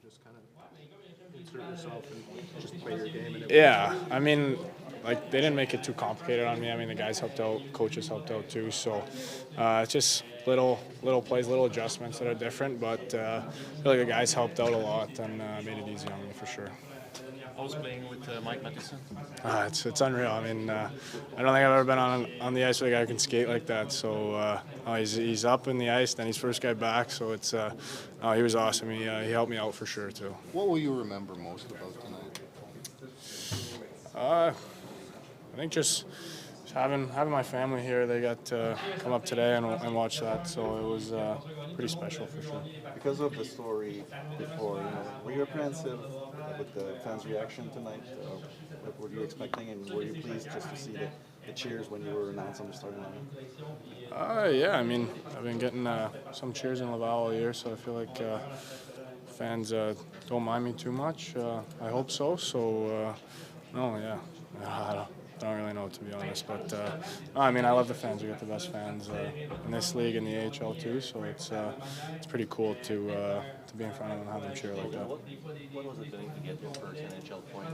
just kind of insert yourself and just play your game? And Yeah, I mean, like they didn't make it too complicated on me. I mean, the guys helped out, coaches helped out too. So it's just little plays, little adjustments that are different. But I feel like the guys helped out a lot and made it easy on me for sure. I was playing with Mike Matheson. It's unreal. I mean, I don't think I've ever been on the ice with a guy who can skate like that. So he's up in the ice, then he's first guy back. So it's he was awesome. He helped me out for sure too. What will you remember most about tonight? I think just having my family here. They got to come up today and watch that. So it was pretty special for sure. Because of the story before, were you apprehensive with the fans' reaction tonight? What were you expecting, and were you pleased just to see the cheers when you were announced on the starting lineup? Yeah, I mean, I've been getting some cheers in Laval all year, so I feel like fans don't mind me too much. I hope so. So, no, yeah, I don't really know, to be honest. But, I mean, I love the fans. We got the best fans in this league and the AHL too, so it's pretty cool to be in front of them and have them cheer like that. What was it doing to get your first NHL point?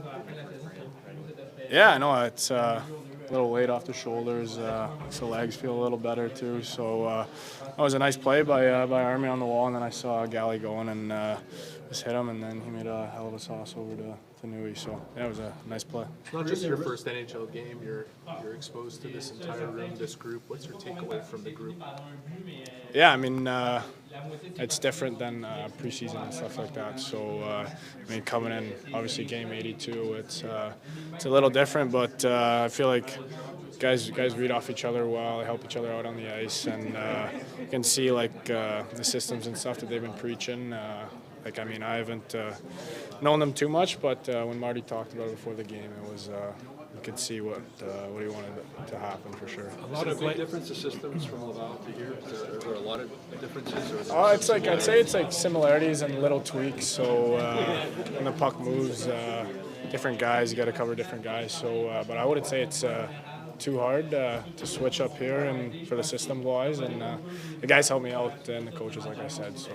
Yeah, I know. It's a little weight off the shoulders. The legs feel a little better too. So that was a nice play by Army on the wall, and then I saw Gallagher going and just hit him, and then he made a hell of a sauce over to Nui. So yeah, it was a nice play. It's not just your first NHL game. You're exposed to this entire room, this group. What's your takeaway from the group? Yeah, I mean, it's different than preseason and stuff like that. So, I mean, coming in, obviously, game 82, it's a little different, but I feel like guys read off each other well, they help each other out on the ice, and you can see, like, the systems and stuff that they've been preaching. I mean, I haven't known them too much, but when Marty talked about it before the game, it was you could see what he wanted to happen for sure. A lot of big difference of systems from Laval to here. Is there a lot of differences? It's like I'd say it's like similarities and little tweaks. So when the puck moves, different guys, you got to cover different guys. So, but I wouldn't say it's too hard to switch up here and for the system wise, and the guys help me out and the coaches, like I said. So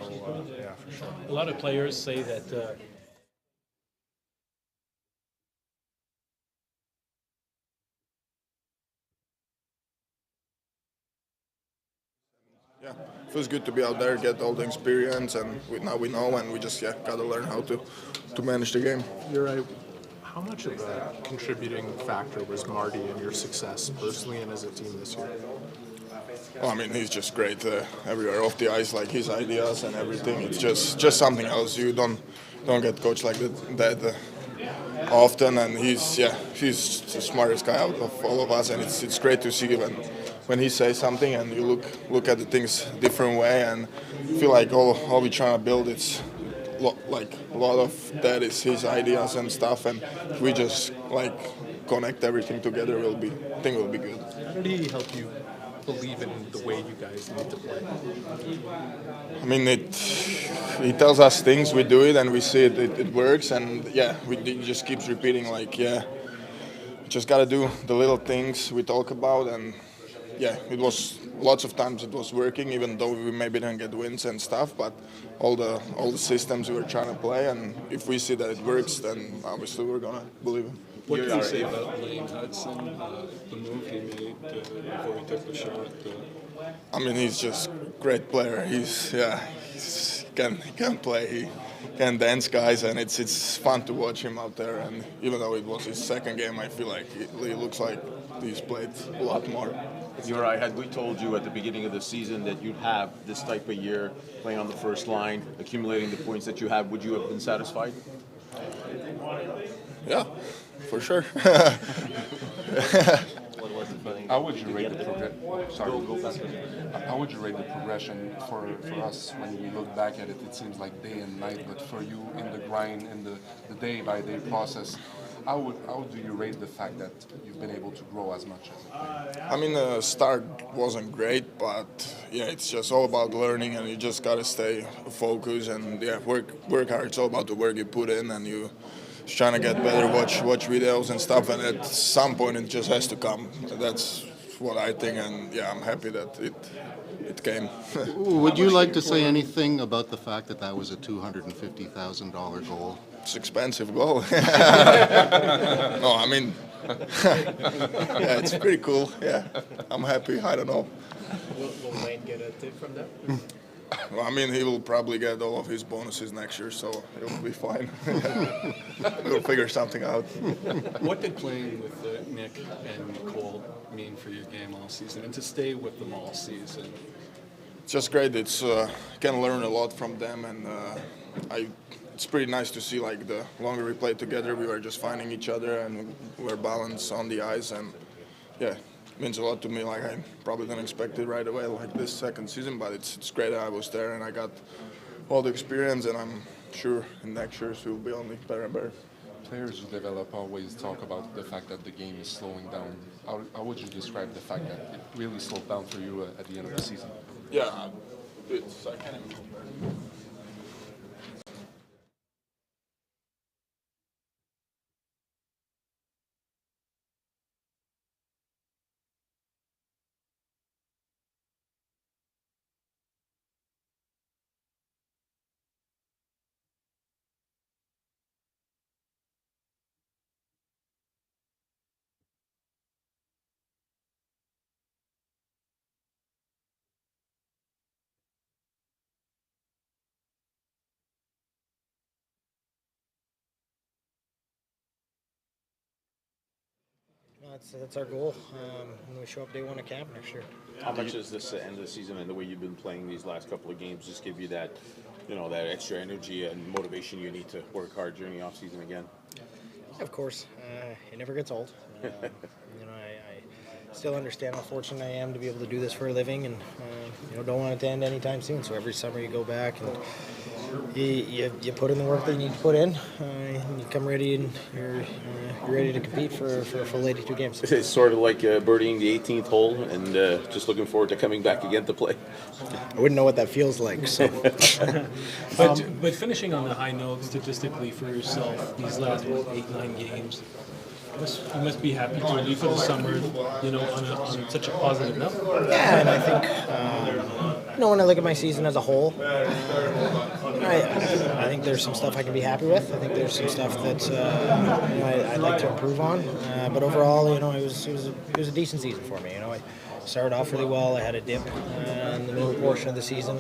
yeah, for sure. A lot of players say that. Yeah, feels good to be out there, get all the experience, and now we know, and we just gotta learn how to manage the game. Juraj, how much of a contributing factor was Marty in your success personally and as a team this year? I mean, he's just great everywhere off the ice, like his ideas and everything. It's just something else. You don't get coached like that often, and he's the smartest guy out of all of us, and it's great to see when he says something and you look at the things different way, and feel like all we're trying to build, it's like a lot of that is his ideas and stuff, and we just like connect everything together. I think will be good. How did he help you believe in the way you guys need to play? I mean, he tells us things, we do it, and we see it works, and he just keeps repeating just got to do the little things we talk about, and it was lots of times it was working, even though we maybe didn't get wins and stuff, but all the systems we were trying to play, and if we see that it works, then obviously we're gonna believe it. What can you say about playing Hutson, the move he made before he took the shot? I mean, he's just a great player. He can play, he can dance, guys, and it's fun to watch him out there. And even though it was his second game, I feel like he looks like he's played a lot more. Juraj, had we told you at the beginning of the season that you'd have this type of year, playing on the first line, accumulating the points that you have, would you have been satisfied? Yeah, for sure. How would you rate the How would you rate the progression for us when we look back at it? It seems like day and night, but for you in the grind, in the day-by-day process, how do you rate the fact that you've been able to grow as much as a player? I mean, the start wasn't great, but it's just all about learning, and you just gotta stay focused and work hard. It's all about the work you put in, and you just trying to get better, watch videos and stuff, and at some point it just has to come. That's what I think, and I'm happy that it came. Would you like to say anything about the fact that that was a $250,000 goal? It's expensive goal. No, I mean, yeah, it's pretty cool. Yeah, I'm happy. I don't know. Will Wayne get a tip from that? Well, I mean, he will probably get all of his bonuses next year, so it will be fine. We'll figure something out. What did playing with Nick and Nicole mean for your game all season, and to stay with them all season? It's just great. It's can learn a lot from them, and it's pretty nice to see, like, the longer we played together, we were just finding each other and we were balanced on the ice, and yeah, it means a lot to me. Like, I probably didn't expect it right away, like this second season, but it's great that I was there and I got all the experience, and I'm sure in next years we'll be only better and better. Players who develop always talk about the fact that the game is slowing down. How would you describe the fact that it really slowed down for you at the end of the season? Yeah, I can't even compare. That's our goal when we show up day one at camp next year. How much does this end of the season and the way you've been playing these last couple of games just give you that, that extra energy and motivation you need to work hard during the off season again? Of course, it never gets old. I still understand how fortunate I am to be able to do this for a living, and don't want it to end anytime soon. So every summer you go back and you put in the work that you need to put in, and you come ready, and you're ready to compete for a full 82 games. It's sort of like birdieing the 18th hole and just looking forward to coming back again to play. I wouldn't know what that feels like. So, but finishing on a high note statistically for yourself these last 8-9 games, you must be happy to leave for the summer, on such a positive note. Yeah, and I think, when I look at my season as a whole, I think there's some stuff I can be happy with. I think there's some stuff that I'd like to improve on. But overall, it was a decent season for me. I started off really well. I had a dip in the middle portion of the season.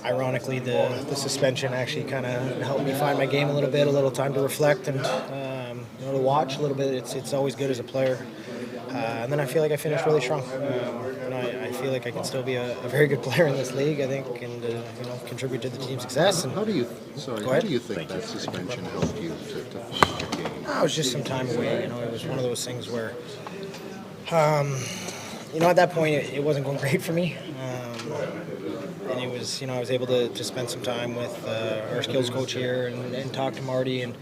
Ironically, the suspension actually kind of helped me find my game a little time to reflect and to watch a little bit. It's always good as a player. And then I feel like I finished really strong. And I feel like I can still be a very good player in this league, I think, and contribute to the team's success. And How do you think that suspension helped you to find your game? it was just some time away. It was one of those things where, at that point, it wasn't going great for me. And it was, I was able to spend some time with our skills coach here and talk to Marty and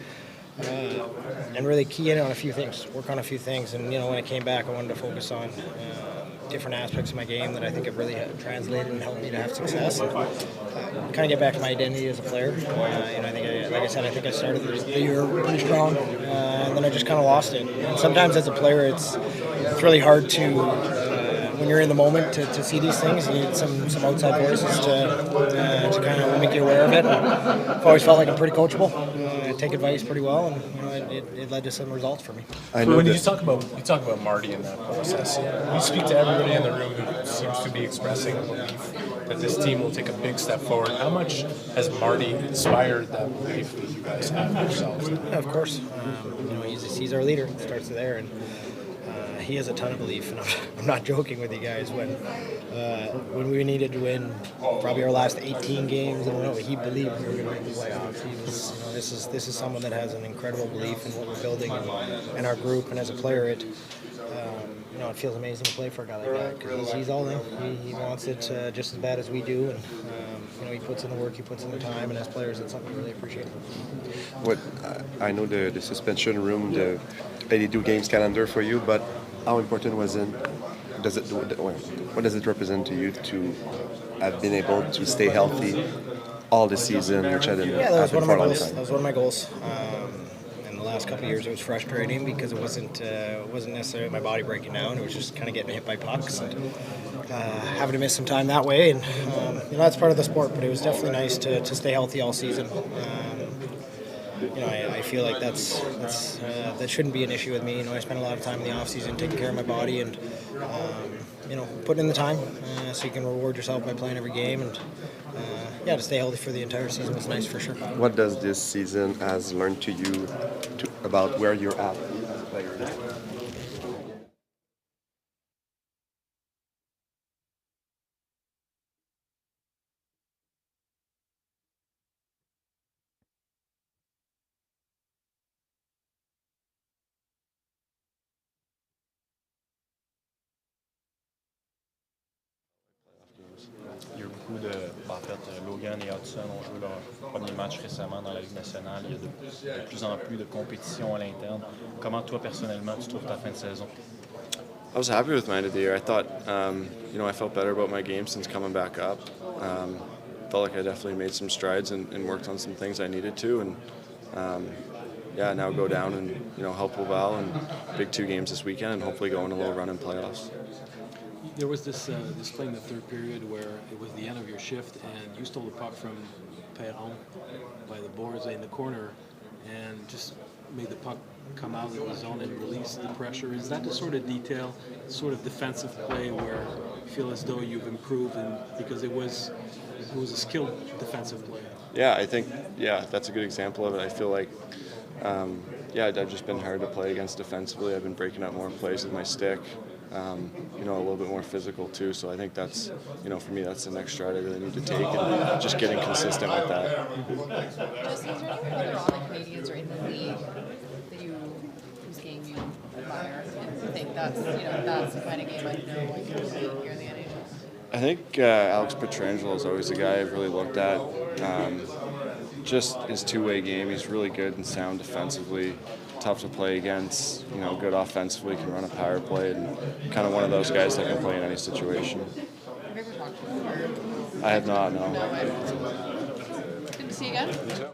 really key in on a few things, work on a few things. And, when I came back, I wanted to focus on different aspects of my game that I think have really translated and helped me to have success. And kind of get back to my identity as a player. I think I started the year pretty strong, and then I just kind of lost it. And sometimes as a player, it's really hard to, when you're in the moment, to see these things. You need some outside voices to kind of make you aware of it. I've always felt like I'm pretty coachable. I take advice pretty well, and it led to some results for me. When you talk about Marty in that process, you speak to everybody in the room who seems to be expressing a belief that this team will take a big step forward. How much has Marty inspired that belief that you guys have yourselves? Yeah, of course. He's our leader. It starts there, and he has a ton of belief, and I'm not joking with you guys. When we needed to win probably our last 18 games, he believed we were going to make the playoffs. He was, this is someone that has an incredible belief in what we're building and our group. And as a player, it feels amazing to play for a guy like that because he's all in. He wants it just as bad as we do, and he puts in the work, he puts in the time, and as players, it's something we really appreciate. I know the suspension room, the 82 games calendar for you, but how important was it? What does it represent to you to have been able to stay healthy all the season, which I didn't happen for a long time? That was one of my goals. And last couple of years it was frustrating because it wasn't necessarily my body breaking down. It was just kind of getting hit by pucks and having to miss some time that way. And that's part of the sport. But it was definitely nice to stay healthy all season. I feel like that shouldn't be an issue with me. I spend a lot of time in the off season taking care of my body and putting in the time so you can reward yourself by playing every game. And to stay healthy for the entire season was nice for sure. What does this season has learned to you about where you're at as a player? Il y a eu beaucoup de. En fait, Logan et Hutson ont joué leur premier match récemment dans la Ligue nationale. Il y a de plus en plus de compétition à l'interne. Comment toi, personnellement, tu trouves ta fin de saison? I was happy with my end of the year. I thought, I felt better about my game since coming back up. Felt like I definitely made some strides and worked on some things I needed to. And now go down and help Laval in big 2 games this weekend and hopefully go on a little run in playoffs. There was this play in the third period where it was the end of your shift and you stole the puck from Barron by the boards in the corner and just made the puck come out of the zone and release the pressure. Is that the sort of detail, sort of defensive play where you feel as though you've improved because it was a skilled defensive play? Yeah, I think, that's a good example of it. I feel like, I've just been hard to play against defensively. I've been breaking up more plays with my stick. A little bit more physical too. So I think that's, for me, that's the next stride I really need to take and just getting consistent with that. Just is there anyone on the Canadiens or in the league whose game you admire and you think that's the kind of game I know I can play here in the NHL? I think Alex Pietrangelo is always the guy I've really looked at. Just his two-way game, he's really good and sound defensively. Tough to play against, good offensively, can run a power play, and kind of one of those guys that can play in any situation. Have you ever talked to him? Or? I have not, no. Good to see you again.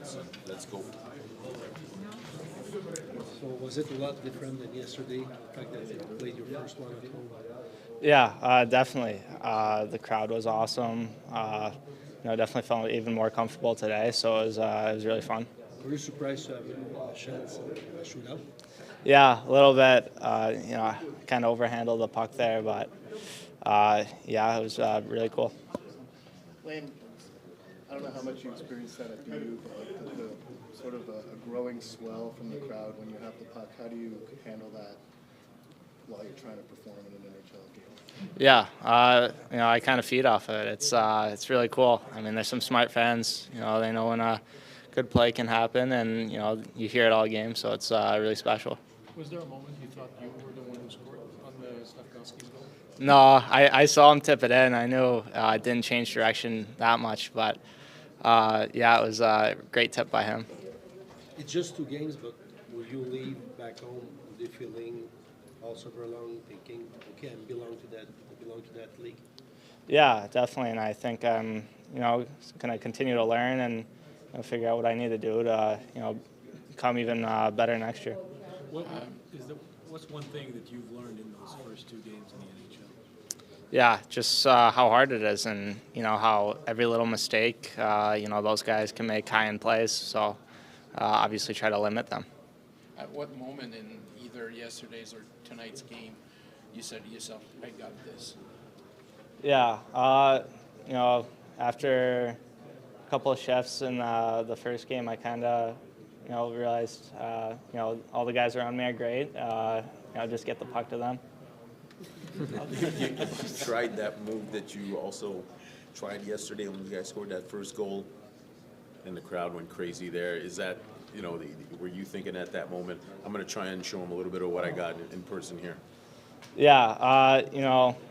Hutson. Let's go. So was it a lot different than yesterday, the fact that you played your first one at home? Yeah, definitely. The crowd was awesome. Definitely felt even more comfortable today, so it was really fun. Were you surprised to have a chance at a shootout? Yeah, a little bit. Kind of overhandled the puck there, but yeah, it was really cool. Lane, I don't know how much you experienced that at BU, but the sort of a growing swell from the crowd when you have the puck, how do you handle that while you're trying to perform in an NHL game? Yeah, I kind of feed off of it. It's really cool. I mean, there's some smart fans. They know when a good play can happen, and you hear it all game, so it's really special. Was there a moment you thought you were the one who scored on the Slafkovsky's goal? No, I saw him tip it in. I knew it didn't change direction that much, but yeah, it was a great tip by him. It's just 2 games, but will you leave back home with the feeling all summer long, thinking, okay, I belong to that league? Yeah, definitely, and I think I'm going to continue to learn and figure out what I need to do to become even better next year. What's one thing that you've learned in those first 2 games in the NHL? Yeah, just how hard it is, and how every little mistake, those guys can make high-end plays. So obviously, try to limit them. At what moment in either yesterday's or tonight's game you said to yourself, "I got this"? Yeah, after a couple of shifts in the first game, I kind of realized all the guys around me are great. Just get the puck to them. You tried that move that you also tried yesterday when you guys scored that first goal, and the crowd went crazy there. Is that, were you thinking at that moment, I'm going to try and show them a little bit of what I got in person here? Yeah,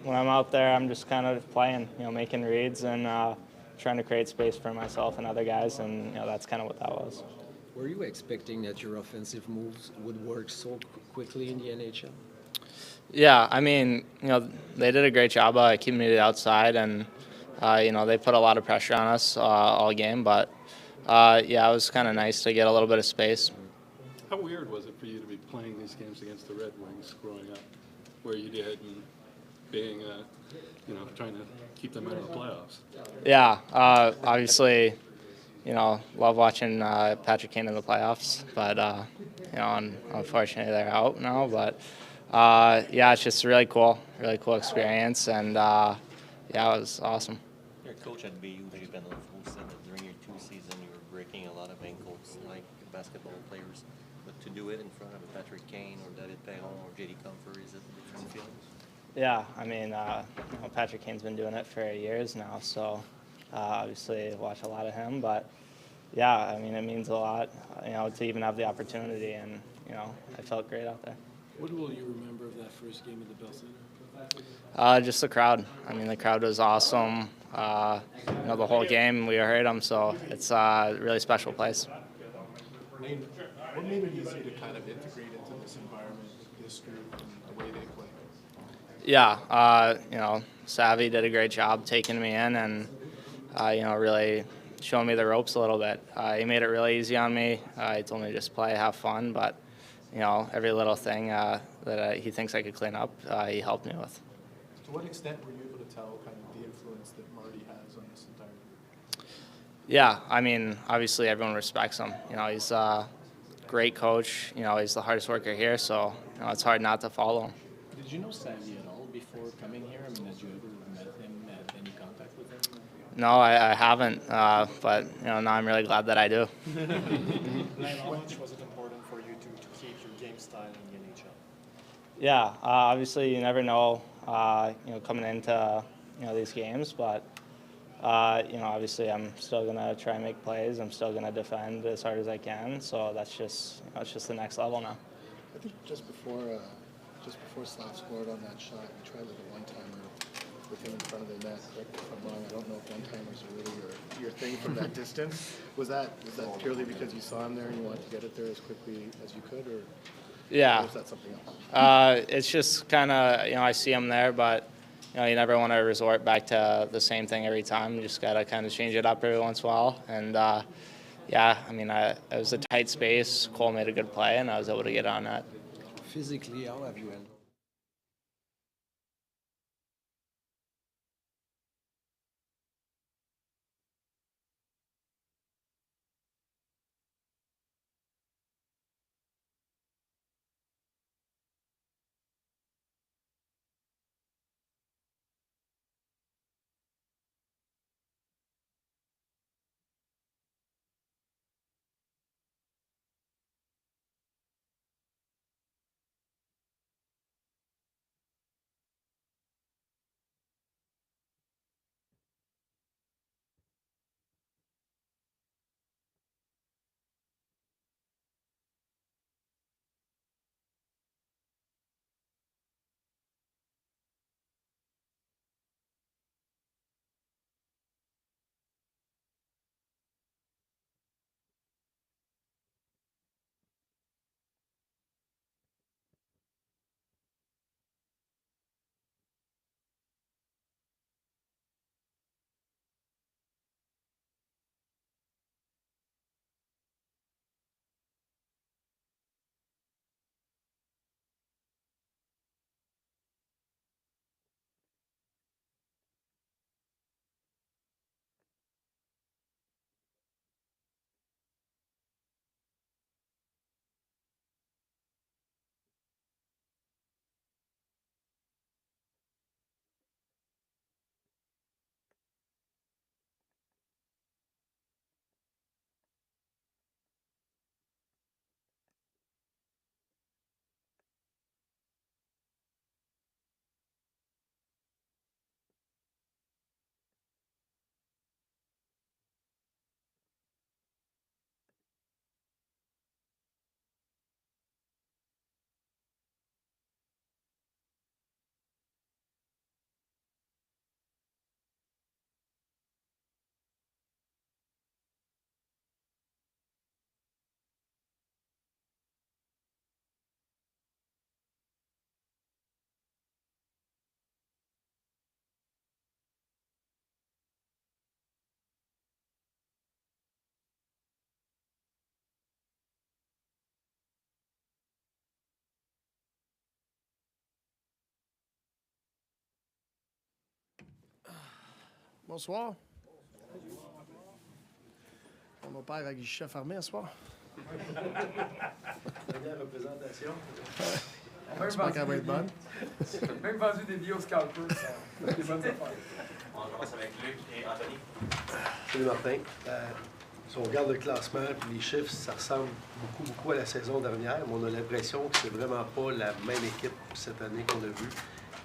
when I'm out there, I'm just kind of playing, making reads and trying to create space for myself and other guys, and that's kind of what that was. Were you expecting that your offensive moves would work so quickly in the NHL? Yeah, I mean, they did a great job keeping me to the outside, and they put a lot of pressure on us all game. But yeah, it was kind of nice to get a little bit of space. How weird was it for you to be playing these games against the Red Wings growing up, where you did, and being, trying to keep them out of the playoffs? Yeah, obviously, love watching Patrick Kane in the playoffs, but unfortunately they're out now. But yeah, it's just really cool experience, and yeah, it was awesome. Your coach at BU, Ben said that during your 2 seasons you were breaking a lot of ankles like basketball players, but to do it in front of Patrick Kane or David Perron or JD Comfort, is it a different feeling? Yeah, I mean, Patrick Kane's been doing it for years now, so obviously watch a lot of him. But yeah, I mean, it means a lot, to even have the opportunity, and I felt great out there. What will you remember of that first game at the Bell Center? Just the crowd. I mean, the crowd was awesome. The whole game we heard them, so it's a really special place. Lane, what made it easy to kind of integrate into this environment, this group, and the way they play? Yeah, Savvy did a great job taking me in and, really showing me the ropes a little bit. He made it really easy on me. He told me to just play, have fun, but, every little thing that he thinks I could clean up, he helped me with. To what extent were you able to tell kind of the influence that Marty has on this entire group? Yeah, I mean, obviously everyone respects him. He's a great coach. He's the hardest worker here, so it's hard not to follow him. Did you know Savvy at all before coming here? I mean, had you ever met him, had any contact with him? No, I haven't, but now I'm really glad that I do. How much was it important for you to keep your game style in the NHL? Yeah, obviously you never know, coming into these games, but obviously I'm still gonna try and make plays. I'm still gonna defend as hard as I can. So that's just it's just the next level now. I think just before Slav scored on that shot, we tried like a one-timer with him in front of the net. Correct me if I'm wrong. I don't know if one-timers are really your thing from that distance. Was that purely because you saw him there and you wanted to get it there as quickly as you could, or yeah, was that something else? It's just kind of I see him there, but you never want to resort back to the same thing every time. You just got to kind of change it up every once in a while. And yeah, I mean, it was a tight space. Cole made a good play, and I was able to get on that. Physically, how have you handled? Bonsoir. On opère à guichet fermé ce soir. Dernière représentation. J'espère qu'elle va être bonne. Même vendu des vidéos scalpers. Des bonnes affaires. On commence avec Luc et Anthony. Salut Martin. Si on regarde le classement et les chiffres, ça ressemble beaucoup à la saison dernière, mais on a l'impression que c'est vraiment pas la même équipe cette année qu'on a vue.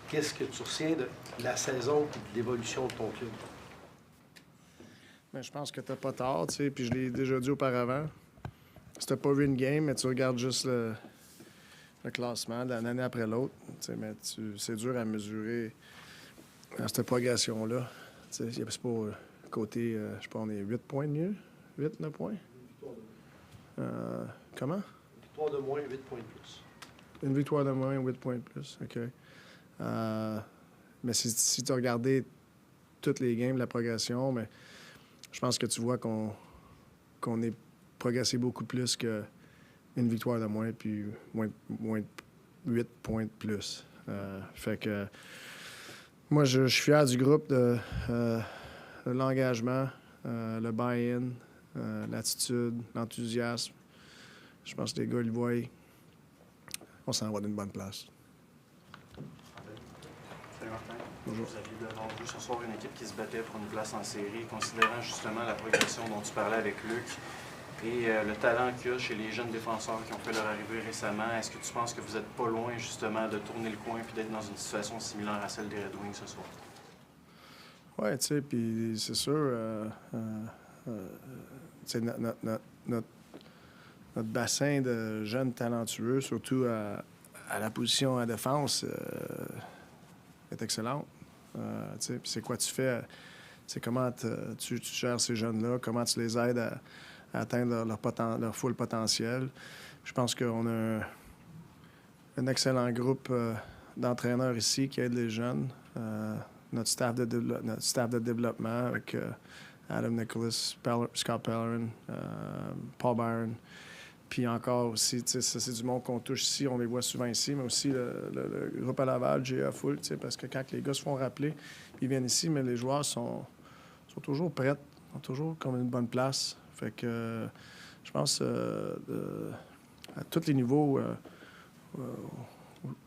Qu'est-ce que tu retiens de la saison et de l'évolution de ton club? Mais je pense que t'as pas tort, tu sais, puis je l'ai déjà dit auparavant. Si t'as pas vu une game, mais tu regardes juste le classement d'une année après l'autre, tu sais, mais c'est dur à mesurer cette progression-là. Tu sais, c'est pas côté, je sais pas, on est 8 points de mieux? 8, 9 points? Comment? Une victoire de moins, 8 points de plus. Une victoire de moins, 8 points de plus, OK. Mais si tu as regardé toutes les games, la progression, mais je pense que tu vois qu'on est progressé beaucoup plus qu'une victoire de moins, puis moins 8 points de plus. Fait que moi, je suis fier du groupe, de l'engagement, le buy-in, l'attitude, l'enthousiasme. Je pense que les gars, ils le voient. On s'en va d'une bonne place. Salut Martin. Bonjour. Vous aviez devant vous ce soir une équipe qui se battait pour une place en série, considérant justement la progression dont tu parlais avec Luc et le talent qu'il y a chez les jeunes défenseurs qui ont fait leur arrivée récemment. Est-ce que tu penses que vous n'êtes pas loin justement de tourner le coin et d'être dans une situation similaire à celle des Red Wings ce soir? Oui, tu sais, puis c'est sûr, notre bassin de jeunes talentueux, surtout à la position à défense, est excellente. Tu sais, puis c'est quoi tu fais, c'est comment tu gères ces jeunes-là, comment tu les aides à atteindre leur full potentiel. Je pense qu'on a un excellent groupe d'entraîneurs ici qui aident les jeunes. Notre staff de développement Adam Nicholas, Scott Pellerin, Paul Barron. Puis encore aussi, ça c'est du monde qu'on touche ici, on les voit souvent ici, mais aussi le groupe à Laval, GA Full, parce que quand les gars se font rappeler, ils viennent ici, mais les joueurs sont toujours prêts, sont toujours comme une bonne place. Fait que je pense à tous les niveaux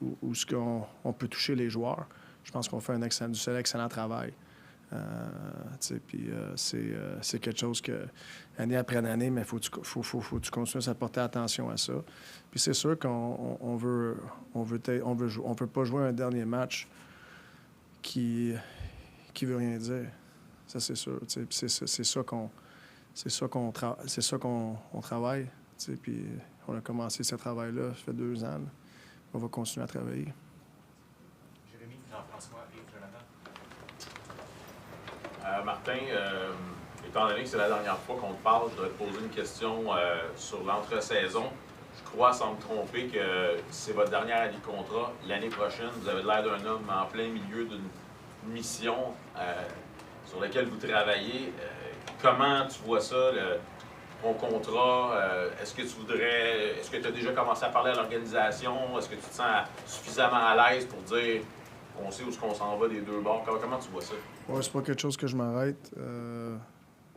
où ce qu'on peut toucher les joueurs, je pense qu'on fait du excellent travail. Puis c'est quelque chose que, année après année, mais faut que tu continues à porter attention à ça. Puis c'est sûr qu'on veut pas jouer un dernier match qui veut rien dire. Ça, c'est sûr. C'est ça qu'on travaille. Puis on a commencé ce travail-là, ça fait 2 ans. On va continuer à travailler. Jérémy, Jean-François et Jonathan. Martin, étant donné que c'est la dernière fois qu'on te parle, je voudrais te poser une question sur l'entre-saison. Je crois, sans me tromper, que c'est votre dernière année de contrat. L'année prochaine, vous avez l'air d'un homme en plein milieu d'une mission sur laquelle vous travaillez. Comment tu vois ça, ton contrat? Est-ce que tu as déjà commencé à parler à l'organisation? Est-ce que tu te sens suffisamment à l'aise pour dire qu'on sait où est-ce qu'on s'en va des deux bords? Comment tu vois ça? Ouais, c'est pas quelque chose que je m'arrête.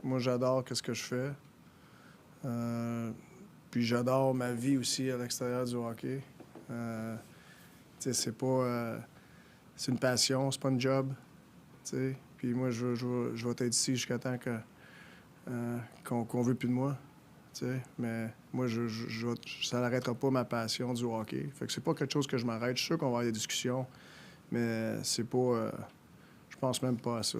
Moi, j'adore ce que je fais. Puis j'adore ma vie aussi à l'extérieur du hockey. C'est pas... c'est une passion, c'est pas une job. T'sais. Puis moi, je vais être ici jusqu'à temps qu'on veut plus de moi. T'sais. Mais moi, ça n'arrêtera pas ma passion du hockey. Fait que c'est pas quelque chose que je m'arrête. Je suis sûr qu'on va avoir des discussions, mais c'est pas... je pense même pas à ça.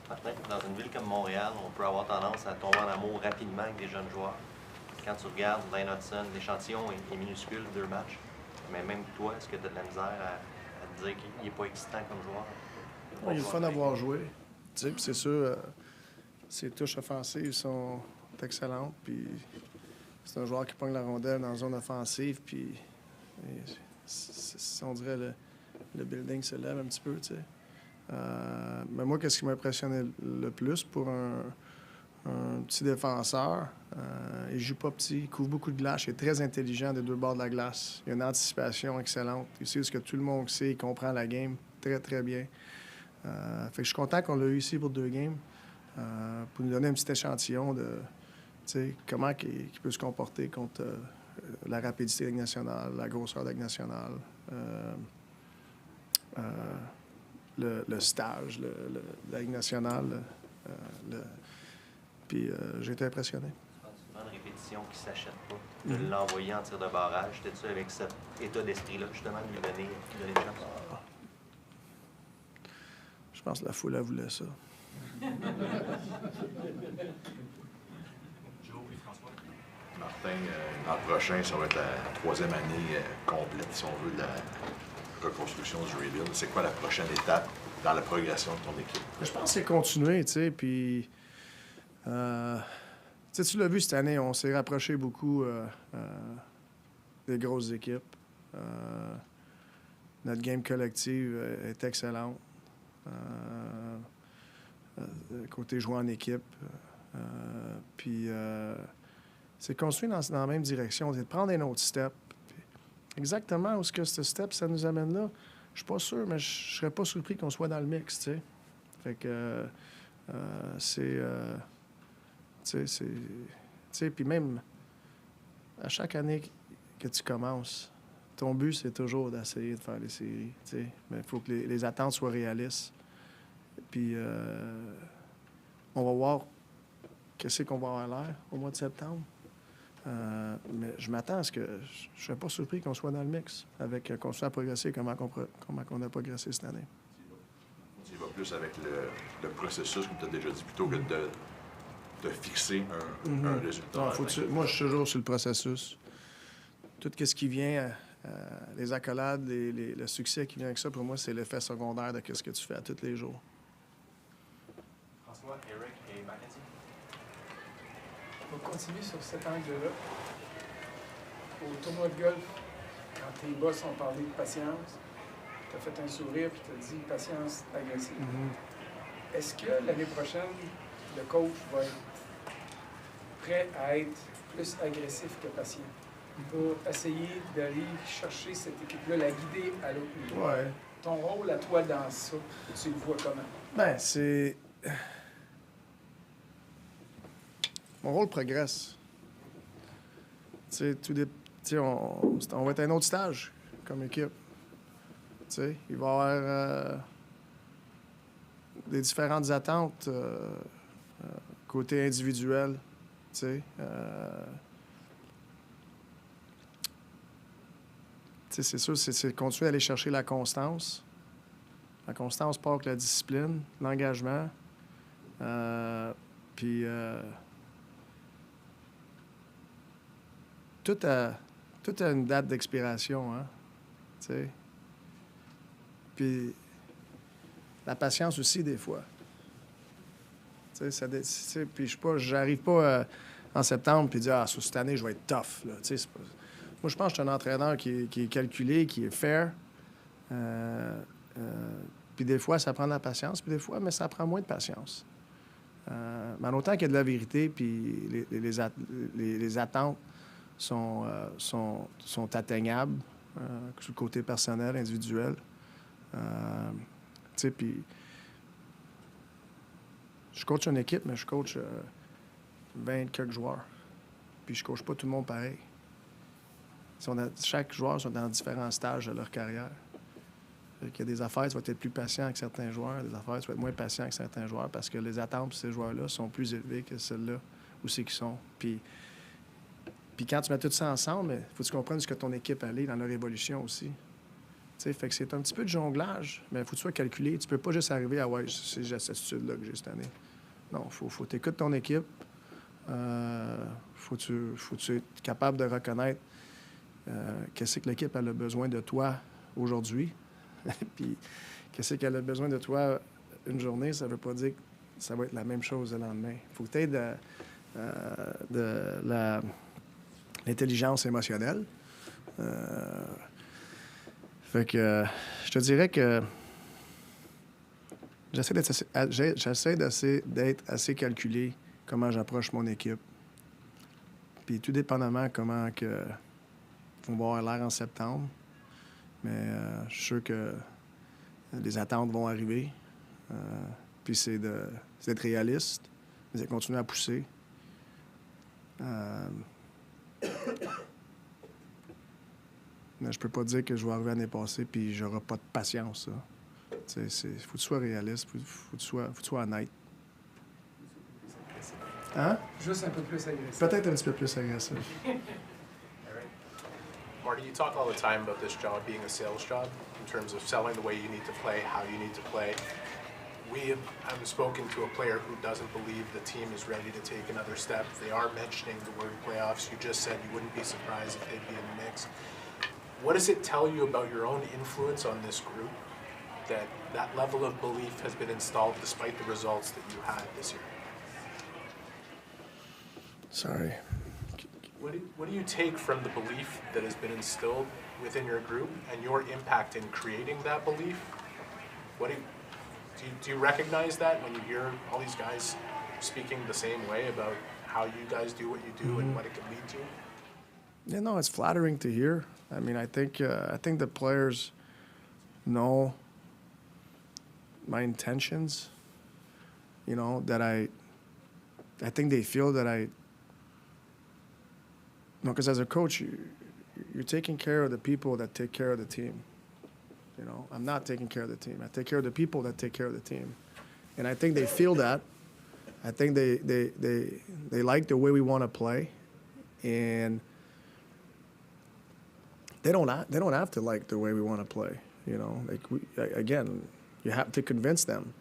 Martin, dans une ville comme Montréal, on peut avoir tendance à tomber en amour rapidement avec des jeunes joueurs. Quand tu regardes Lane Hutson, l'échantillon est minuscule, 2 matchs. Mais même toi, est-ce que tu as de la misère à te dire qu'il n'est pas excitant comme joueur? Il est le fun d'avoir joué. Puis c'est sûr, ses touches offensives sont excellentes. Puis c'est un joueur qui pogne la rondelle dans la zone offensive. Puis on dirait le building se lève un petit peu. T'sais. Mais moi, qu'est-ce qui m'a impressionné le plus pour un petit défenseur, il joue pas petit, il couvre beaucoup de glace, il est très intelligent des 2 bords de la glace. Il a une anticipation excellente. Il sait ce que tout le monde sait, il comprend la game très, très bien. Fait que je suis content qu'on l'a eu ici pour 2 games, pour nous donner un petit échantillon de comment il peut se comporter contre la rapidité de la Ligue nationale, la grosseur de la Ligue nationale. Le stage, la Ligue nationale. Puis j'ai été impressionné. Souvent de répétition qui ne s'achète pas, de l'envoyer en tir de barrage. T'es-tu avec cet état d'esprit-là, justement, de lui donner une chance? Je pense que la foule, elle voulait ça. Martin, l'an prochain, ça va être la 3e année complète, si on veut, de la reconstruction du rebuild. C'est quoi la prochaine étape dans la progression de ton équipe? Je pense que c'est continuer, tu sais, puis... tu l'as vu cette année, on s'est rapproché beaucoup des grosses équipes. Notre game collective est excellente. Côté jouer en équipe. Puis c'est construit dans la même direction, c'est de prendre un autre step. Exactement où est-ce que ce step, ça nous amène là, je suis pas sûr, mais je serais pas surpris qu'on soit dans le mix, tu sais. Fait que tu sais, puis même à chaque année que tu commences, ton but, c'est toujours d'essayer de faire les séries, tu sais. Mais il faut que les attentes soient réalistes. Puis on va voir qu'est-ce qu'on va avoir l'air au mois de septembre. Mais je m'attends à ce que je ne serais pas surpris qu'on soit dans le mix, avec qu'on soit à progresser comment on a progressé cette année. Tu y vas plus avec le processus, comme tu as déjà dit, plutôt que de fixer un résultat. Non, moi, je suis toujours sur le processus. Tout ce qui vient, les accolades, le succès qui vient avec ça, pour moi, c'est l'effet secondaire de ce que tu fais à tous les jours. François, Eric et Mackenzie. On va continuer sur cet angle-là. Au tournoi de golf, quand tes boss ont parlé de patience, tu as fait un sourire et tu as dit patience agressive. Est-ce que l'année prochaine, le coach va être prêt à être plus agressif que patient pour essayer d'aller chercher cette équipe-là, la guider à l'autre niveau? Ouais. Ton rôle à toi dans ça, tu le vois comment? Ben, c'est... Mon rôle progresse. Tu sais, on va être à un autre stage comme équipe. Tu sais, il va y avoir des différentes attentes côté individuel. Tu sais, c'est sûr, c'est continuer d'aller chercher la constance. La constance part avec la discipline, l'engagement. Puis tout a une date d'expiration, hein, tu sais. Puis la patience aussi, des fois. Tu sais, puis j'arrive pas en septembre puis dire « Ah, sur cette année, je vais être tough. » là. Tu sais, moi, je pense que je suis un entraîneur qui est calculé, qui est fair. Puis des fois, ça prend de la patience, puis des fois, mais ça prend moins de patience. Mais en autant qu'il y a de la vérité, puis les attentes sont atteignables sur le côté personnel, individuel. Tu sais, puis je coach une équipe, mais je coach 20 quelques joueurs. Puis je coach pas tout le monde pareil. Chaque joueur sont dans différents stages de leur carrière. Il y a des affaires, tu vas être plus patient avec certains joueurs, des affaires, tu vas être moins patient avec certains joueurs parce que les attentes pour ces joueurs-là sont plus élevées que celles-là où c'est qu'ils sont. Puis quand tu mets tout ça ensemble, il faut que tu comprennes ce que ton équipe allait dans leur évolution aussi. Tu sais, fait que c'est un petit peu de jonglage, mais il faut que tu sois calculé. Tu peux pas juste arriver à « ouais, c'est cette attitude-là que j'ai cette année ». Non, il faut t'écouter ton équipe. Faut que tu sois capable de reconnaître qu'est-ce que l'équipe elle a besoin de toi aujourd'hui. Puis qu'est-ce qu'elle a besoin de toi une journée, ça veut pas dire que ça va être la même chose le lendemain. Il faut que tu aies de l'intelligence émotionnelle. Fait que je te dirais que j'essaie d'être assez calculé comment j'approche mon équipe. Puis tout dépendamment comment que on va avoir l'air en septembre. Mais je suis sûr que les attentes vont arriver. Puis c'est d'être réaliste, c'est de continuer à pousser. Mais je peux pas dire que je vais arriver l'année passée puis j'aurai pas de patience. Il faut que tu sois réaliste, faut que tu sois honnête. Hein? Juste un peu plus agressif. Peut-être un petit peu plus agressif. Marty, you talk all the time about this job being a sales job in terms of selling the way you need to play, how you need to play. We haven't spoken to a player who doesn't believe the team is ready to take another step. They are mentioning the word playoffs. You just said you wouldn't be surprised if they'd be in the mix. What does it tell you about your own influence on this group that level of belief has been installed despite the results that you had this year? Sorry. What do you take from the belief that has been instilled within your group and your impact in creating that belief? Do you recognize that when you hear all these guys speaking the same way about how you guys do what you do and what it could lead to? Yeah, no, it's flattering to hear. I mean, I think the players know my intentions. You know, that I think they feel that because as a coach, you're taking care of the people that take care of the team. You know, I'm not taking care of the team. I take care of the people that take care of the team. And I think they feel that. I think they like the way we want to play. And they don't have to like the way we want to play. You know, again, you have to convince them.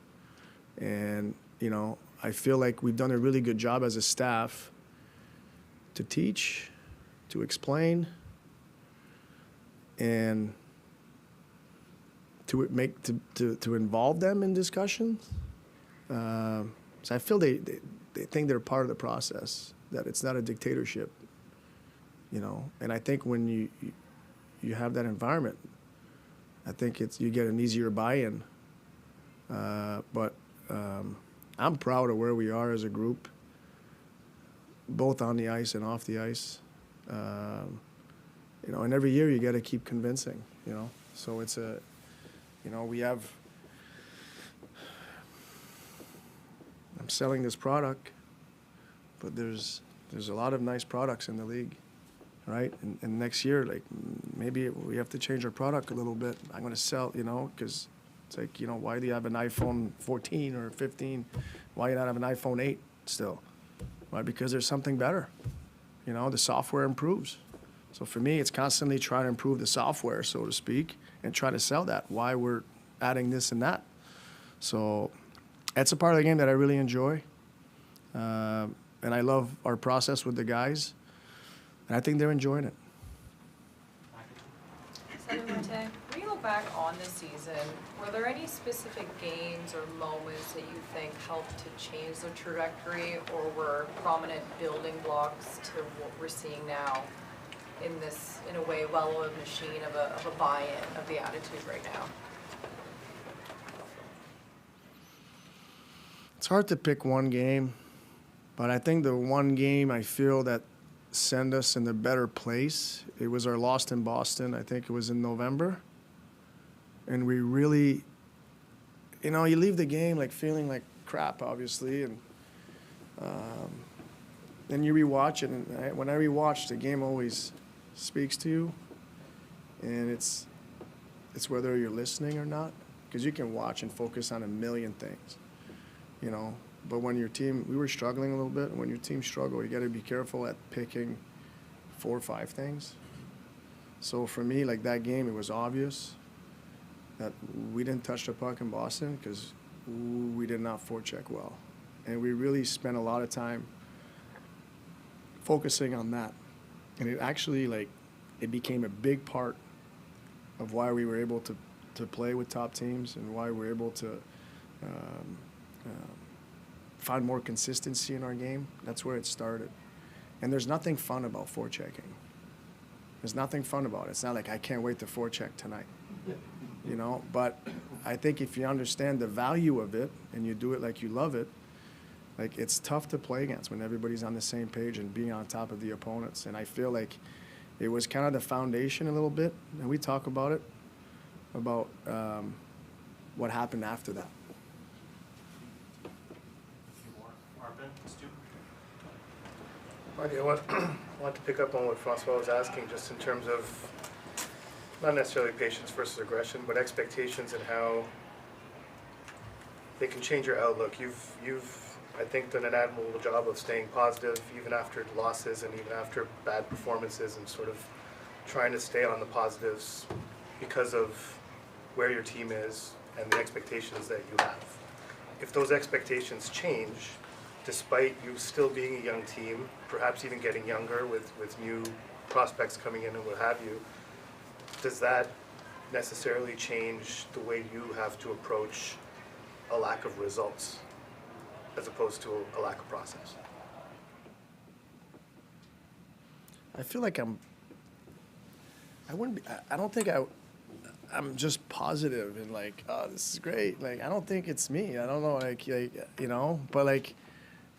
And, you know, I feel like we've done a really good job as a staff to teach, to explain, and to involve them in discussions. So I feel they think they're part of the process, that it's not a dictatorship, you know. And I think when you have that environment, I think you get an easier buy-in. But I'm proud of where we are as a group, both on the ice and off the ice. You know, and every year you got to keep convincing, you know. So it's a, you know, we have, I'm selling this product, but there's a lot of nice products in the league, right? And next year, like, maybe we have to change our product a little bit. I'm going to sell, you know, because it's like, you know, why do you have an iPhone 14 or 15? Why do you not have an iPhone 8 still? Why? Because there's something better. You know, the software improves. So for me, it's constantly trying to improve the software, so to speak, and try to sell that, why we're adding this and that. So that's a part of the game that I really enjoy. And I love our process with the guys. And I think they're enjoying it. When you look back on this season, were there any specific games or moments that you think helped to change the trajectory or were prominent building blocks to what we're seeing now in this, in a way, well-oiled machine of a buy-in of the attitude right now? It's hard to pick one game, but I think the one game I feel that sent us in a better place, it was our loss in Boston. I think it was in November. And we really, you know, you leave the game like feeling like crap, obviously, and then you rewatch it. And when I rewatch, the game always speaks to you, and it's whether you're listening or not, because you can watch and focus on a million things, you know. But when your team, we were struggling a little bit, and when your team struggle, you got to be careful at picking 4 or 5 things. So for me, like that game, it was obvious that we didn't touch the puck in Boston because we did not forecheck well, and we really spent a lot of time focusing on that. And it actually, like, it became a big part of why we were able to play with top teams and why we were able to find more consistency in our game. That's where it started. And there's nothing fun about forechecking. There's nothing fun about it. It's not like I can't wait to forecheck tonight, you know? But I think if you understand the value of it and you do it like you love it, like, it's tough to play against when everybody's on the same page and being on top of the opponents. And I feel like it was kind of the foundation a little bit, and we talk about it, about what happened after that. Marty, I want to pick up on what Francois was asking, just in terms of not necessarily patience versus aggression, but expectations and how they can change your outlook. You've I think, done an admirable job of staying positive even after losses and even after bad performances, and sort of trying to stay on the positives because of where your team is and the expectations that you have. If those expectations change, despite you still being a young team, perhaps even getting younger with new prospects coming in and what have you, does that necessarily change the way you have to approach a lack of results as opposed to a lack of process? I feel like I'm just positive and like, oh, this is great. Like, I don't think it's me. I don't know, like you know, but like,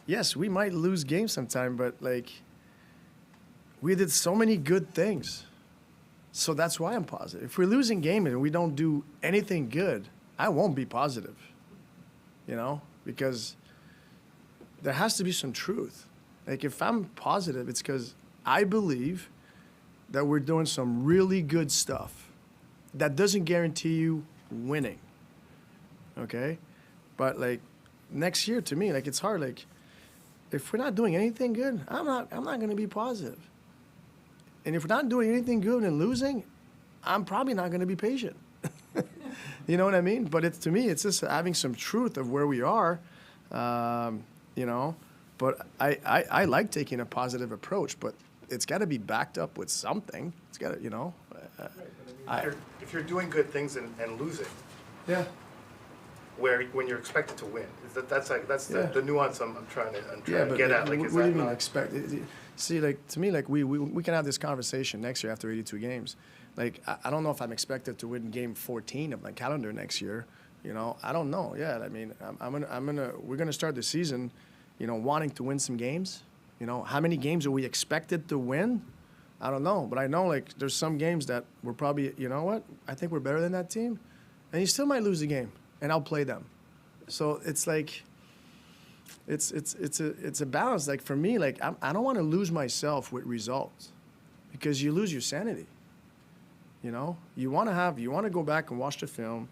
yes, we might lose games sometime, but like, we did so many good things. So that's why I'm positive. If we're losing game and we don't do anything good, I won't be positive, you know, because there has to be some truth. Like, if I'm positive, it's because I believe that we're doing some really good stuff. That doesn't guarantee you winning, okay? But like, next year, to me, like, it's hard. Like, if we're not doing anything good, I'm not going to be positive. And if we're not doing anything good and losing, I'm probably not going to be patient. You know what I mean? But to me, it's just having some truth of where we are. You know, but I like taking a positive approach, but it's got to be backed up with something. It's got to, you know. If you're doing good things and losing, yeah, when you're expected to win, that's the nuance I'm trying to but get at. Like, what do you mean expect? See, like, to me, like, we can have this conversation next year after 82 games. Like, I don't know if I'm expected to win game 14 of my calendar next year. You know, I don't know. Yeah, I mean, we're gonna start the season, you know, wanting to win some games. You know, how many games are we expected to win? I don't know, but I know like there's some games that we're probably, you know what? I think we're better than that team, and you still might lose the game, and I'll play them. So it's like, it's a balance. Like for me, like I don't want to lose myself with results, because you lose your sanity. You know, you want to go back and watch the film,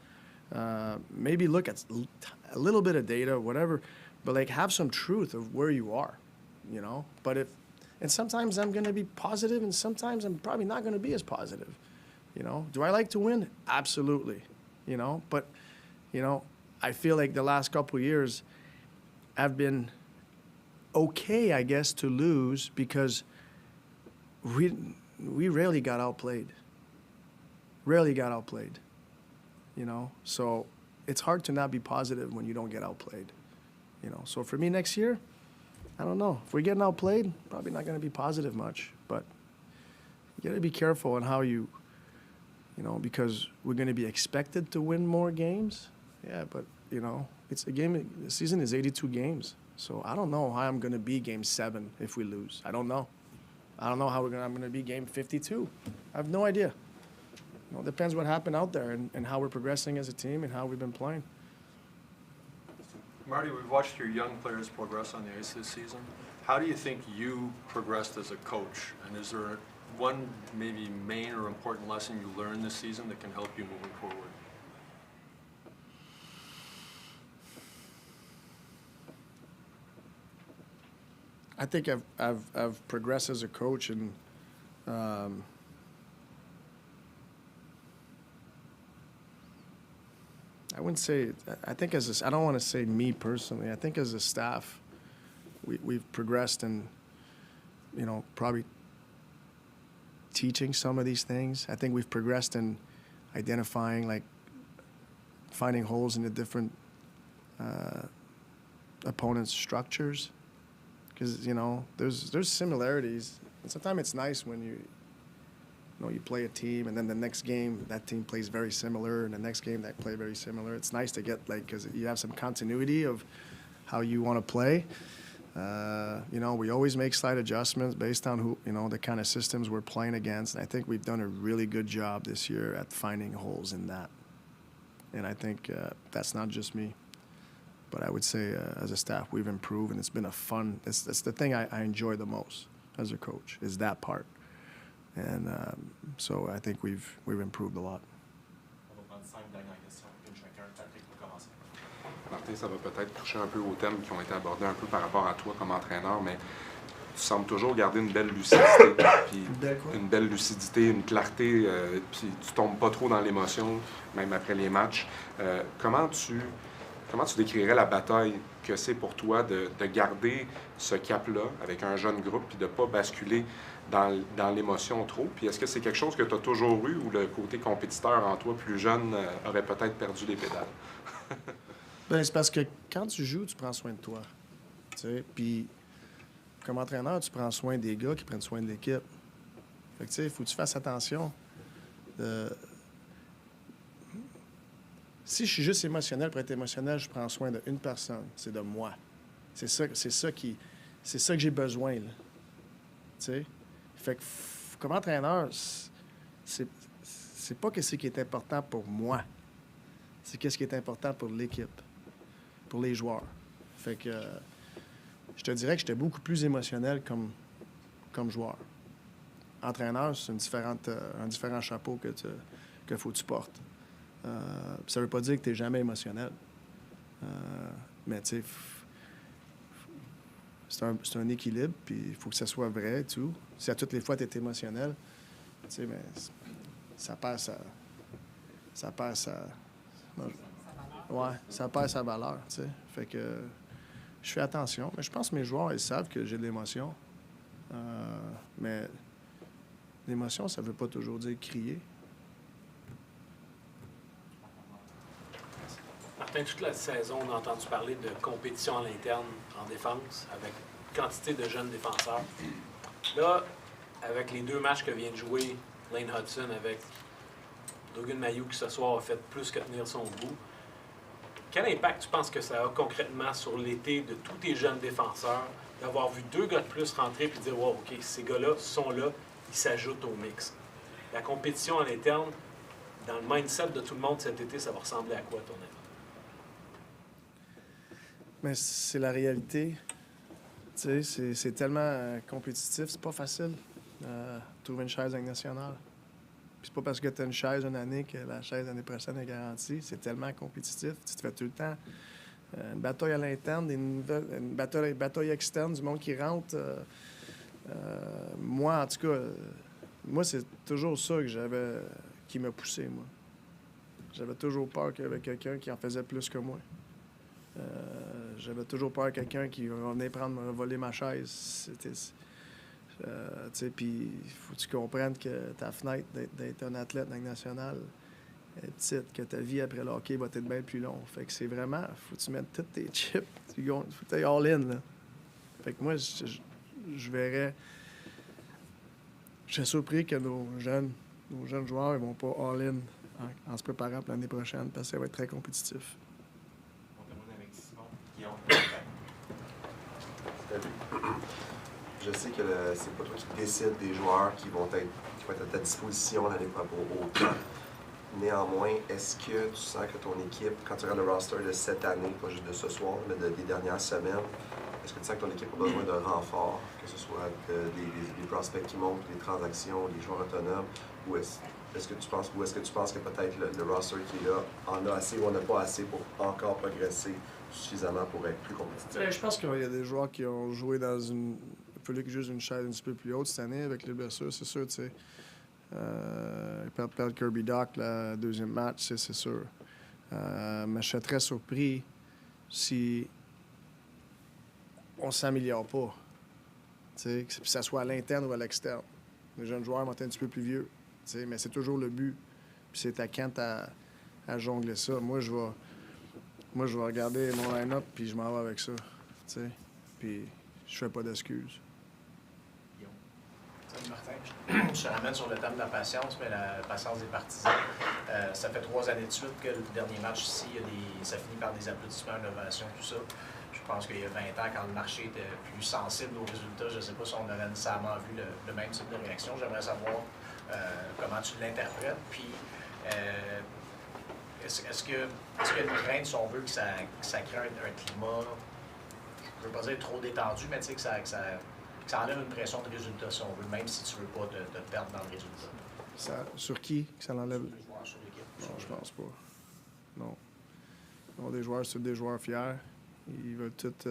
maybe look at a little bit of data, whatever, but like have some truth of where you are. You know, and sometimes I'm going to be positive, and sometimes I'm probably not going to be as positive. You know, do I like to win? Absolutely. You know, but, you know, I feel like the last couple of years have been okay, I guess, to lose, because we rarely got outplayed. Rarely got outplayed. You know, so it's hard to not be positive when you don't get outplayed. You know, so for me next year, I don't know. If we're getting outplayed, probably not going to be positive much. But you got to be careful on how you know, because we're going to be expected to win more games. Yeah, but, you know, it's a game. The season is 82 games. So I don't know how I'm going to be game 7 if we lose. I don't know. I don't know how I'm going to be game 52. I have no idea. You know, it depends what happened out there and how we're progressing as a team and how we've been playing. Marty, we've watched your young players progress on the ice this season. How do you think you progressed as a coach? And is there one maybe main or important lesson you learned this season that can help you moving forward? I think I've progressed as a coach, and I wouldn't say, I think I don't want to say me personally. I think as a staff, we've progressed in, you know, probably teaching some of these things. I think we've progressed in identifying, like, finding holes in the different opponents' structures. Because, you know, there's similarities. And sometimes it's nice when you play a team, and then the next game, that team plays very similar, and the next game, they play very similar. It's nice to get, like, because you have some continuity of how you want to play. You know, we always make slight adjustments based on who, you know, the kind of systems we're playing against. And I think we've done a really good job this year at finding holes in that. And I think that's not just me, but I would say as a staff, we've improved, and it's been a fun. That's the thing I enjoy the most as a coach, is that part. And so I think we've improved a lot. Martin, ça va peut-être toucher un peu aux thèmes qui ont été abordés un peu par rapport à toi comme entraîneur, mais tu sembles toujours garder une belle lucidité, puis une belle lucidité, une clarté, puis tu tombes pas trop dans l'émotion, même après les matchs. Comment tu décrirais la bataille que c'est pour toi de garder ce cap-là avec un jeune groupe, puis de ne pas basculer dans l'émotion trop? Puis est-ce que c'est quelque chose que tu as toujours eu, ou le côté compétiteur en toi, plus jeune, aurait peut-être perdu les pédales? Ben, c'est parce que quand tu joues, tu prends soin de toi. Tu sais, puis comme entraîneur, tu prends soin des gars qui prennent soin de l'équipe. Fait que tu sais, il faut que tu fasses attention. Si je suis juste émotionnel pour être émotionnel, je prends soin d'une personne. C'est de moi. C'est ça que j'ai besoin, là. Tu sais? Fait que comme entraîneur, c'est pas qu'est-ce qui est important pour moi. C'est qu'est-ce qui est important pour l'équipe, pour les joueurs. Fait que je te dirais que j'étais beaucoup plus émotionnel comme joueur. Entraîneur, c'est un différent chapeau que faut que tu portes. Ça veut pas dire que tu n'es jamais émotionnel. Mais tu sais, c'est un équilibre, puis il faut que ça soit vrai et tout. Si à toutes les fois tu es émotionnel, tu sais, mais ça perd sa valeur, tu sais. Fait que je fais attention, mais je pense que mes joueurs, ils savent que j'ai de l'émotion. Mais l'émotion, ça veut pas toujours dire crier. Martin, toute la saison, on a entendu parler de compétition à l'interne en défense avec quantité de jeunes défenseurs. Là, avec les 2 matchs que vient de jouer Lane Hutson avec Logan Mailloux qui ce soir a fait plus que tenir son bout, quel impact tu penses que ça a concrètement sur l'été de tous tes jeunes défenseurs, d'avoir vu 2 gars de plus rentrer et dire « Wow, OK, ces gars-là sont là, ils s'ajoutent au mix ». La compétition en interne, dans le mindset de tout le monde cet été, ça va ressembler à quoi, ton avis? Mais c'est la réalité. Tu sais, c'est tellement compétitif, c'est pas facile trouver une chaise nationale. Puis c'est pas parce que tu as une chaise une année que la chaise l'année prochaine est garantie. C'est tellement compétitif. Tu te fais tout le temps une bataille à l'interne, une bataille externe, du monde qui rentre. Moi, en tout cas, moi, c'est toujours ça que qui m'a poussé, moi. J'avais toujours peur qu'il y avait quelqu'un qui en faisait plus que moi. J'avais toujours peur de quelqu'un qui venait me voler ma chaise. Puis il faut que tu comprennes que ta fenêtre d'être un athlète dans le national est petite, que ta vie après le hockey va être bien plus longue. Fait que c'est vraiment, faut que tu mettes tous tes chips, faut que tu ailles all-in, là. Fait que moi, je verrais... Je serais surpris que nos jeunes joueurs ne vont pas all-in en se préparant pour l'année prochaine, parce que ça va être très compétitif. On termine avec Simon. Guillaume. Salut. Je sais que c'est pas toi qui décides des joueurs qui vont être à ta disposition l'année au temps. Néanmoins, est-ce que tu sens que ton équipe, quand tu regardes le roster de cette année, pas juste de ce soir, mais des dernières semaines, est-ce que tu sens que ton équipe a besoin de renfort, que ce soit des prospects qui montent, des transactions, des joueurs autonomes, ou est-ce que tu penses que peut-être le roster qui est là en a assez ou en a pas assez pour encore progresser suffisamment pour être plus compétitif? Je pense qu'il y a des joueurs qui ont joué dans une... Il fallait qu'ils jouent une chaise un petit peu plus haute cette année avec les blessures, c'est sûr, tu sais. Perdre Kirby Doc, le deuxième match, c'est sûr. Mais je serais très surpris si on ne s'améliore pas. Que ça soit à l'interne ou à l'externe. Les jeunes joueurs vont être un petit peu plus vieux. Mais c'est toujours le but. Puis c'est à quand à jongler ça. Moi, je vais regarder mon line-up puis je m'en vais avec ça. Puis je fais pas d'excuses. Salut Martin. Je te ramène sur le thème de la patience, mais la patience des partisans. Ça fait 3 années de suite que le dernier match ici, ça finit par des applaudissements, une ovation, tout ça. Je pense qu'il y a 20 ans, quand le marché était plus sensible aux résultats, je ne sais pas si on aurait nécessairement vu le même type de réaction. J'aimerais savoir comment tu l'interprètes. Puis, est-ce qu'il y a une crainte, si on veut, que ça crée un climat, je ne veux pas dire trop détendu, mais tu sais, que ça enlève une pression de résultat, si on veut, même si tu ne veux pas te perdre dans le résultat. Sur qui que ça l'enlève? Sur l'équipe. Non, je pense pas. Non. Non, des joueurs, c'est des joueurs fiers. Ils veulent tous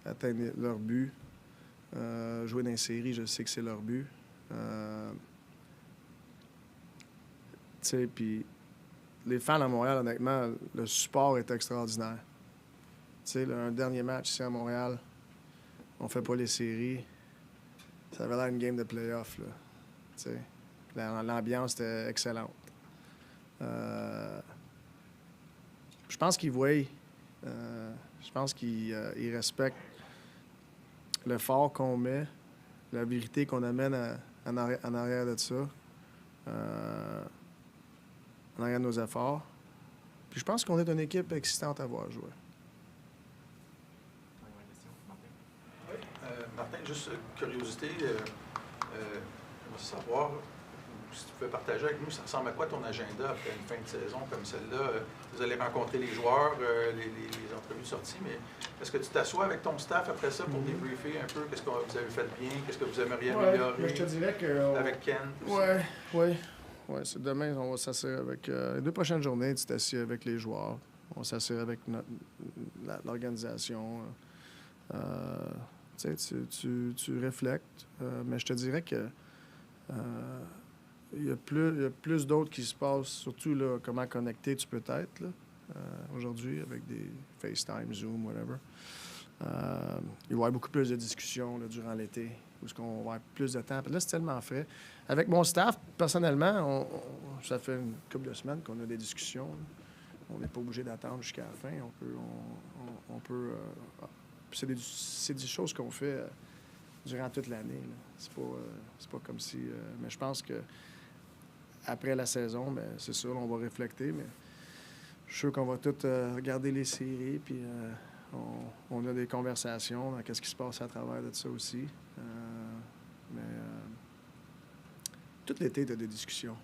atteindre leur but. Jouer dans les séries, je sais que c'est leur but. Tu sais, puis les fans à Montréal, honnêtement, le support est extraordinaire. Tu sais, un dernier match ici à Montréal, on fait pas les séries. Ça avait l'air une game de play-off, là. Tu sais, l'ambiance était excellente. Je pense qu'ils voient... je pense qu'ils respectent l'effort qu'on met, la vérité qu'on amène en arrière de ça, en arrière de nos efforts. Puis je pense qu'on est une équipe excitante à voir jouer. Martin, juste curiosité, j'aimerais savoir si tu pouvais partager avec nous, ça ressemble à quoi ton agenda après une fin de saison comme celle-là? Vous allez rencontrer les joueurs, les entrevues sorties, mais est-ce que tu t'assois avec ton staff après ça pour débriefer un peu qu'est-ce que vous avez fait bien, qu'est-ce que vous aimeriez améliorer? Mais je te dirais que... Avec Ken? Oui. C'est demain, on va s'asseoir avec... les 2 prochaines journées, tu t'assieds avec les joueurs. On s'assied avec l'organisation. Tu réflectes. Mais je te dirais que... il y a plus d'autres qui se passent, surtout là, comment connecté tu peux être là, aujourd'hui avec des FaceTime, Zoom, whatever. Il va y avoir beaucoup plus de discussions là, durant l'été, où est-ce qu'on va avoir plus de temps. Puis là, c'est tellement frais. Avec mon staff, personnellement, ça fait une couple de semaines qu'on a des discussions. Là. On n'est pas obligé d'attendre jusqu'à la fin. On peut c'est des choses qu'on fait durant toute l'année. C'est pas comme si... mais je pense que après la saison, c'est sûr, on va réfléchir, mais je suis sûr qu'on va tous regarder les séries, puis on a des conversations dans qu'est-ce qui se passe à travers de ça aussi. Tout l'été, tu as des discussions.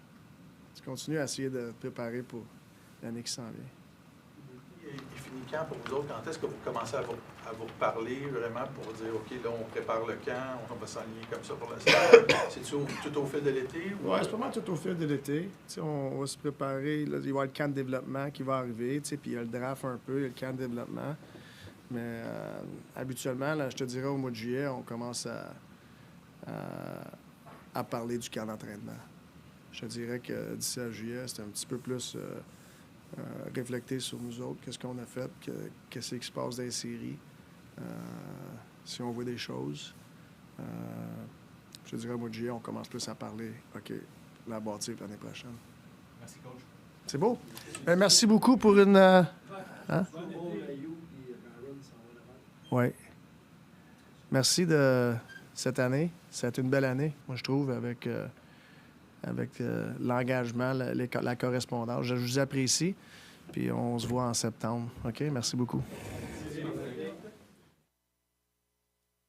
Tu continues à essayer de te préparer pour l'année qui s'en vient. Il finit quand pour vous autres? Quand est-ce que vous commencez à vous reparler vraiment pour dire, OK, là, on prépare le camp, on va s'enligner comme ça pour l'instant? C'est tout au fil de l'été? Oui, c'est pas mal tout au fil de l'été. T'sais, on va se préparer. Là, il va y avoir le camp de développement qui va arriver, puis il y a le draft un peu, il y a le camp de développement. Mais habituellement, là, je te dirais, au mois de juillet, on commence à parler du camp d'entraînement. Je te dirais que d'ici à juillet, c'est un petit peu plus réfléchir sur nous autres, qu'est-ce qu'on a fait, qu'est-ce qui se passe dans les séries, si on voit des choses. Je te dirais, au mois de juillet, on commence plus à parler, OK, la bâtir l'année prochaine. Merci, coach. C'est beau? Ben, merci beaucoup pour une... Hein? Oui. Merci de cette année. C'est une belle année, moi, je trouve, avec l'engagement, la correspondance. Je vous apprécie. Puis on se voit en septembre. OK? Merci beaucoup.